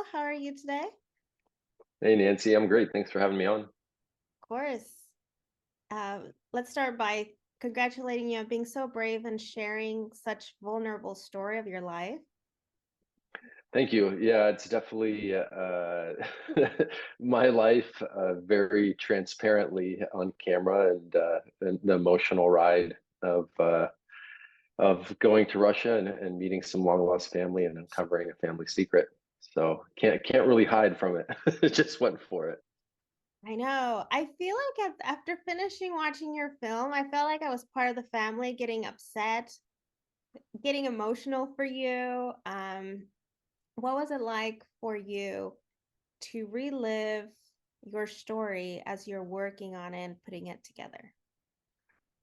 Basil. How are you today? Of Hey Nancy, I'm great. Thanks for having me on. course. Let's start by congratulating you on being so brave and sharing such vulnerable story of your life. Thank you. Yeah, it's definitely my life very transparently on camera and the emotional ride of uh, of going to Russia and meeting some long lost family and uncovering a family secret. So can't really hide from it. Just went for it. I know. I feel like after finishing watching your film, I felt like I was part of the family getting upset, getting emotional for you. What was it like for you to relive your story as you're working on it and putting it together?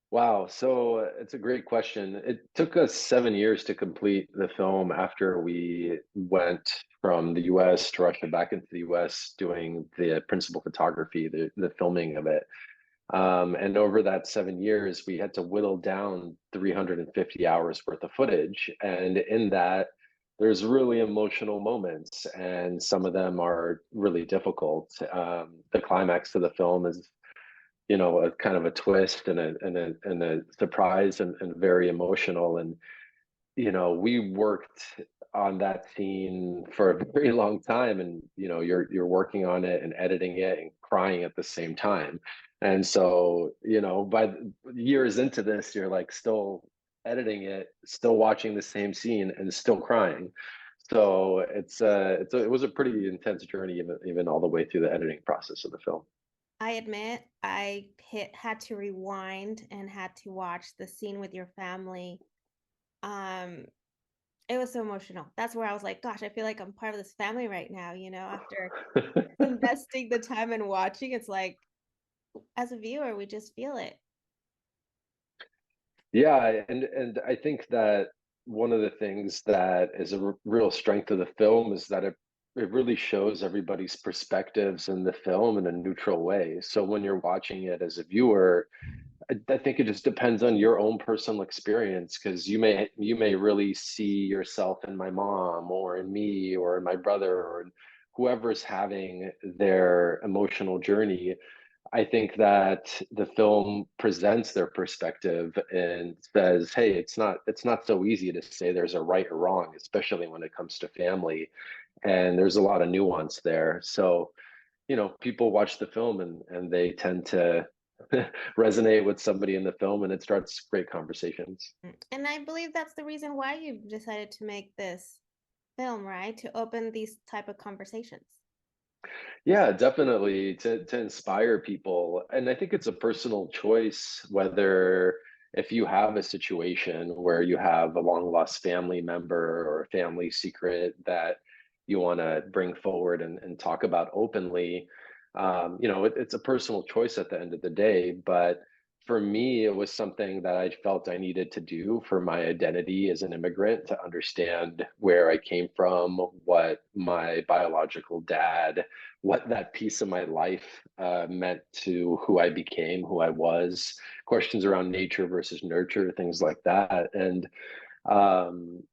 Wow, so it's a great question. It took us 7 years to complete the film after we went from the US to Russia back into the US doing the principal photography, the filming of it. And over that 7 years, we had to whittle down 350 hours worth of footage. And in that, there's really emotional moments, and some of them are really difficult. The climax of the film is a kind of a twist and a surprise and very emotional. And we worked on that scene for a very long time, and you're working on it and editing it and crying at the same time. And so, by years into this, you're like still editing it, still watching the same scene and still crying. So it was a pretty intense journey, even all the way through the editing process of the film. I admit had to rewind and had to watch the scene with your family. Um, it was so emotional. That's where I was like, gosh, I feel like I'm part of this family right now, after investing the time and watching, it's like as a viewer, we just feel it. Yeah, and I think that one of the things that is a real strength of the film is that it really shows everybody's perspectives in the film in a neutral way. So when you're watching it as a viewer, I think it just depends on your own personal experience, because you may really see yourself in my mom or in me or in my brother or in whoever's having their emotional journey. I think that the film presents their perspective and says, "Hey, it's not so easy to say there's a right or wrong, especially when it comes to family, and there's a lot of nuance there." So, people watch the film and they tend to resonate with somebody in the film, and it starts great conversations. And I believe that's the reason why you decided to make this film, right? To open these type of conversations. Yeah, definitely to inspire people. And I think it's a personal choice whether if you have a situation where you have a long lost family member or a family secret that you want to bring forward and talk about openly. It's a personal choice at the end of the day, but for me, it was something that I felt I needed to do for my identity as an immigrant, to understand where I came from, what my biological dad, what that piece of my life meant to who I became, who I was, questions around nature versus nurture, things like that. And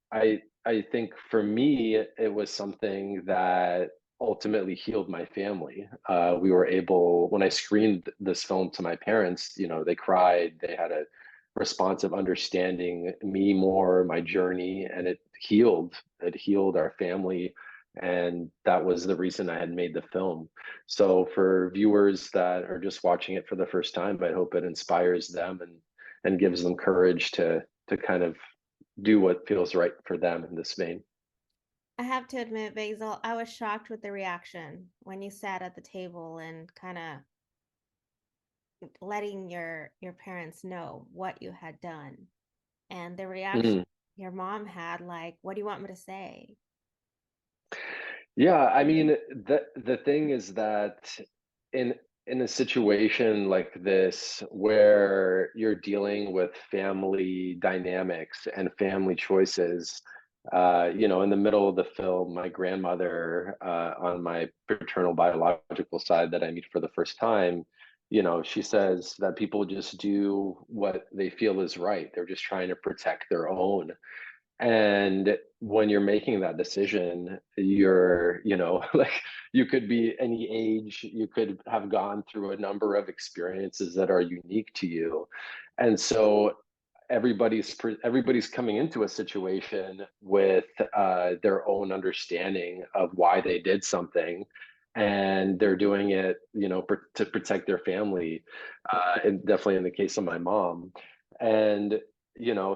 I think for me, it was something that ultimately healed my family. We were able, when I screened this film to my parents, they cried, they had a response of understanding me more, my journey, and it healed our family. And that was the reason I had made the film. So for viewers that are just watching it for the first time, I hope it inspires them and gives them courage to kind of do what feels right for them in this vein. I have to admit, Basil, I was shocked with the reaction when you sat at the table and kind of letting your parents know what you had done, and the reaction Mhm. your mom had, like, what do you want me to say? Yeah, I mean, the thing is that in in a situation like this where you're dealing with family dynamics and family choices, in the middle of the film, my grandmother, on my paternal biological side that I meet for the first time, she says that people just do what they feel is right. They're just trying to protect their own. And when you're making that decision, you're, like you could be any age, you could have gone through a number of experiences that are unique to you. And so everybody's coming into a situation with their own understanding of why they did something, and they're doing it, to protect their family. And definitely in the case of my mom, and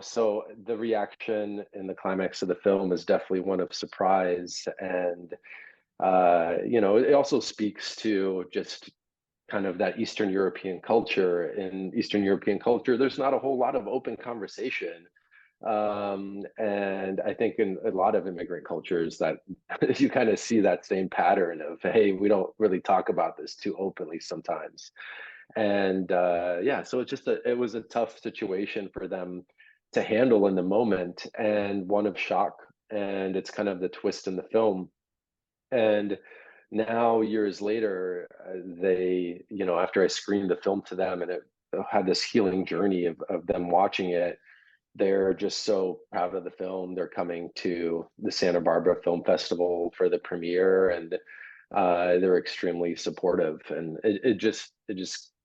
so the reaction in the climax of the film is definitely one of surprise, and it also speaks to just kind of that Eastern European culture. In Eastern European culture, there's not a whole lot of open conversation. And I think in a lot of immigrant cultures that you kind of see that same pattern of, hey, we don't really talk about this too openly sometimes. And yeah, so it was a tough situation for them to handle in the moment, and one of shock. And it's kind of the twist in the film. And now, years later, after I screened the film to them, and it had this healing journey of them watching it, they're just so proud of the film. They're coming to the Santa Barbara Film Festival for the premiere, and they're extremely supportive. And it just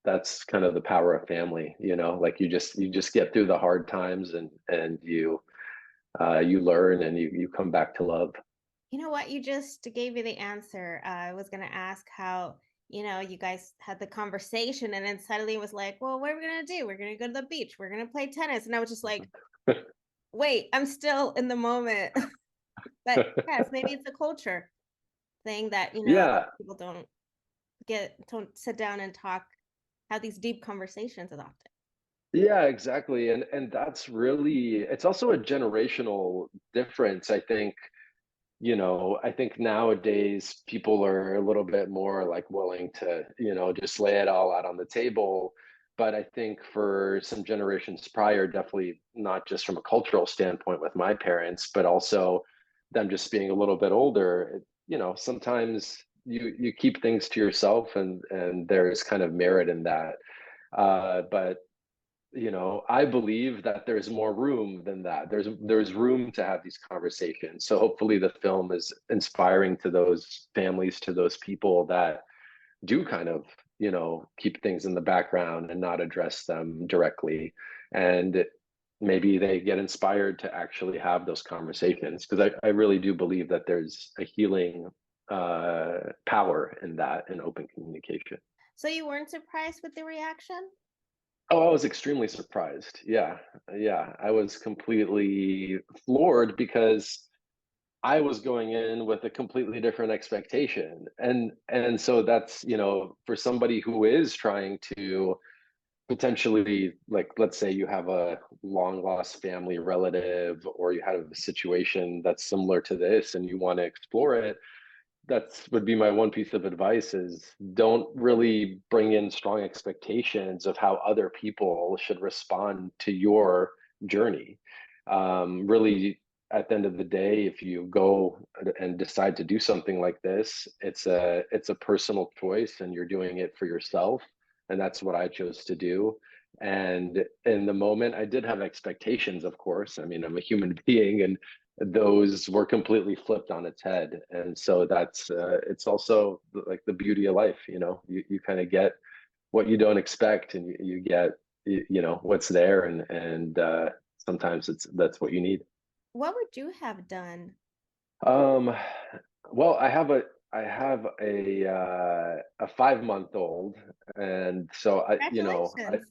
that's kind of the power of family, like you just get through the hard times, and you learn, and you come back to love. You know what? You just gave me the answer. I was going to ask how, you guys had the conversation and then suddenly it was like, well, what are we going to do? We're going to go to the beach. We're going to play tennis. And I was just like, wait, I'm still in the moment. But yes, maybe it's a culture thing that, Yeah, people don't sit down and talk, have these deep conversations as often. yeah, exactly. And that's really, it's also a generational difference, I think. I think nowadays people are a little bit more like willing to, just lay it all out on the table. But I think for some generations prior, definitely not just from a cultural standpoint with my parents, but also them just being a little bit older, sometimes you keep things to yourself, and there's kind of merit in that. But I believe that there's more room than that. There's room to have these conversations. So hopefully the film is inspiring to those families, to those people that do kind of, keep things in the background and not address them directly. And maybe they get inspired to actually have those conversations, because I really do believe that there's a healing power in that, in open communication. So you weren't surprised with the reaction? Oh, I was extremely surprised. Yeah. Yeah. I was completely floored, because I was going in with a completely different expectation. And so that's, for somebody who is trying to potentially, like, let's say you have a long lost family relative, or you have a situation that's similar to this and you want to explore it, that's would be my one piece of advice: is don't really bring in strong expectations of how other people should respond to your journey. Really, at the end of the day, if you go and decide to do something like this, it's a personal choice, and you're doing it for yourself. And that's what I chose to do. And in the moment, I did have expectations, of course. I mean, I'm a human being, and those were completely flipped on its head. And so that's it's also like the beauty of life. You kind of get what you don't expect, and you get what's there, and sometimes that's what you need. What would you have done? um well, I have a 5-month old, and so I Congratulations.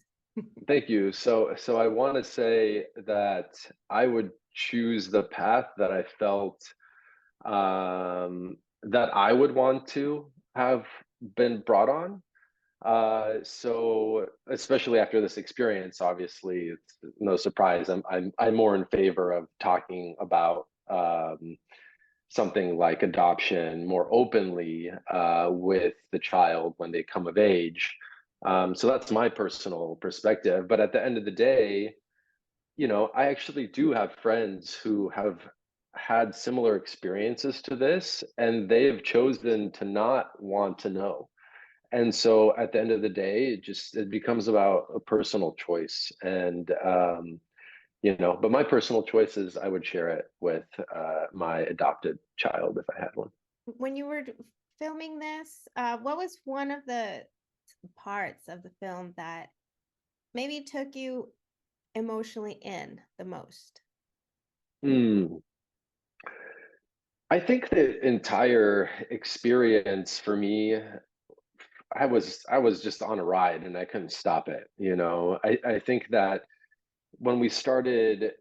thank you. So I want to say that I would choose the path that I felt that I would want to have been brought on. So especially after this experience, obviously it's no surprise. I'm more in favor of talking about something like adoption more openly with the child when they come of age. So that's my personal perspective. But at the end of the day, I actually do have friends who have had similar experiences to this, and they have chosen to not want to know. And so at the end of the day, it becomes about a personal choice. And But my personal choices, I would share it with my adopted child if I had one. When you were filming this, what was one of the parts of the film that maybe took you emotionally in the most? Hmm. I think the entire experience for me, I was just on a ride and I couldn't stop it. I think that when we started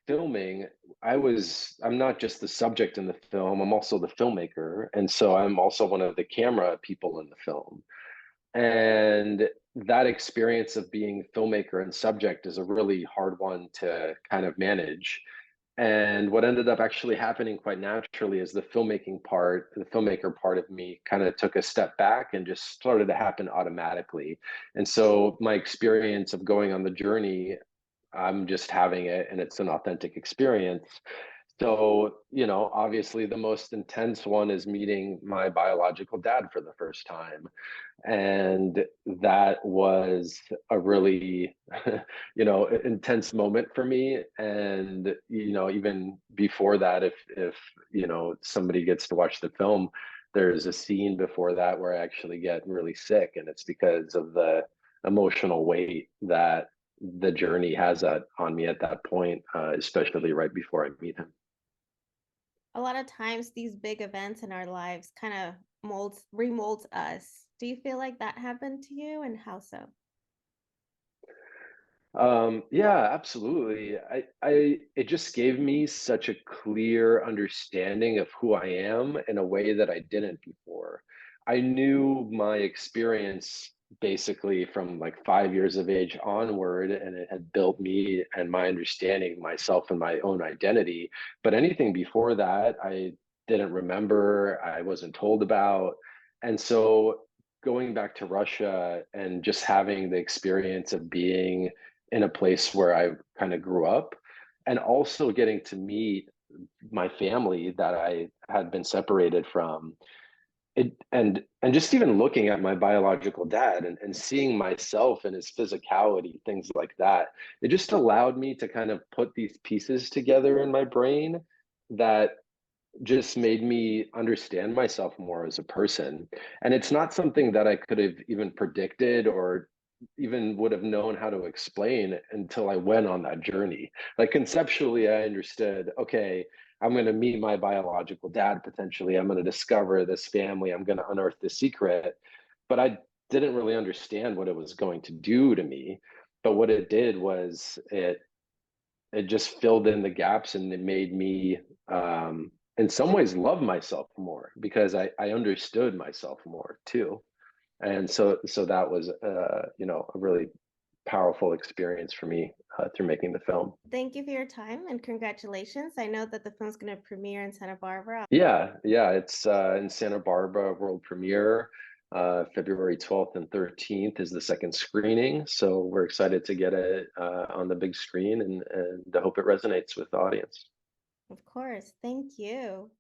filming, I'm not just the subject in the film, I'm also the filmmaker. And so I'm also one of the camera people in the film. And that experience of being filmmaker and subject is a really hard one to kind of manage. And what ended up actually happening quite naturally is the filmmaker part of me kind of took a step back and just started to happen automatically. And so my experience of going on the journey, I'm just having it and it's an authentic experience. So, obviously the most intense one is meeting my biological dad for the first time. And that was a really, intense moment for me. And, even before that, if, somebody gets to watch the film, there's a scene before that where I actually get really sick. And it's because of the emotional weight that the journey has on me at that point, especially right before I meet him. A lot of times these big events in our lives kind of remolds us. Do you feel like that happened to you, and how so? Yeah, absolutely. It just gave me such a clear understanding of who I am in a way that I didn't before. I knew my experience basically from like 5 years of age onward, and it had built me and my understanding of myself and my own identity. But anything before that, I didn't remember, I wasn't told about. And so going back to Russia and just having the experience of being in a place where I kind of grew up, and also getting to meet my family that I had been separated from. And just even looking at my biological dad and seeing myself and his physicality, things like that, it just allowed me to kind of put these pieces together in my brain that just made me understand myself more as a person. And it's not something that I could have even predicted or even would have known how to explain until I went on that journey. Like conceptually, I understood, okay, I'm going to meet my biological dad potentially. I'm going to discover this family. I'm going to unearth the secret. But I didn't really understand what it was going to do to me. But what it did was it just filled in the gaps and it made me in some ways love myself more because I understood myself more too. And so that was a really powerful experience for me through making the film. Thank you for your time and congratulations. I know that the film's going to premiere in Santa Barbara. Yeah, it's in Santa Barbara, world premiere. February 12th and 13th is the second screening. So we're excited to get it on the big screen and I hope it resonates with the audience. Of course. Thank you.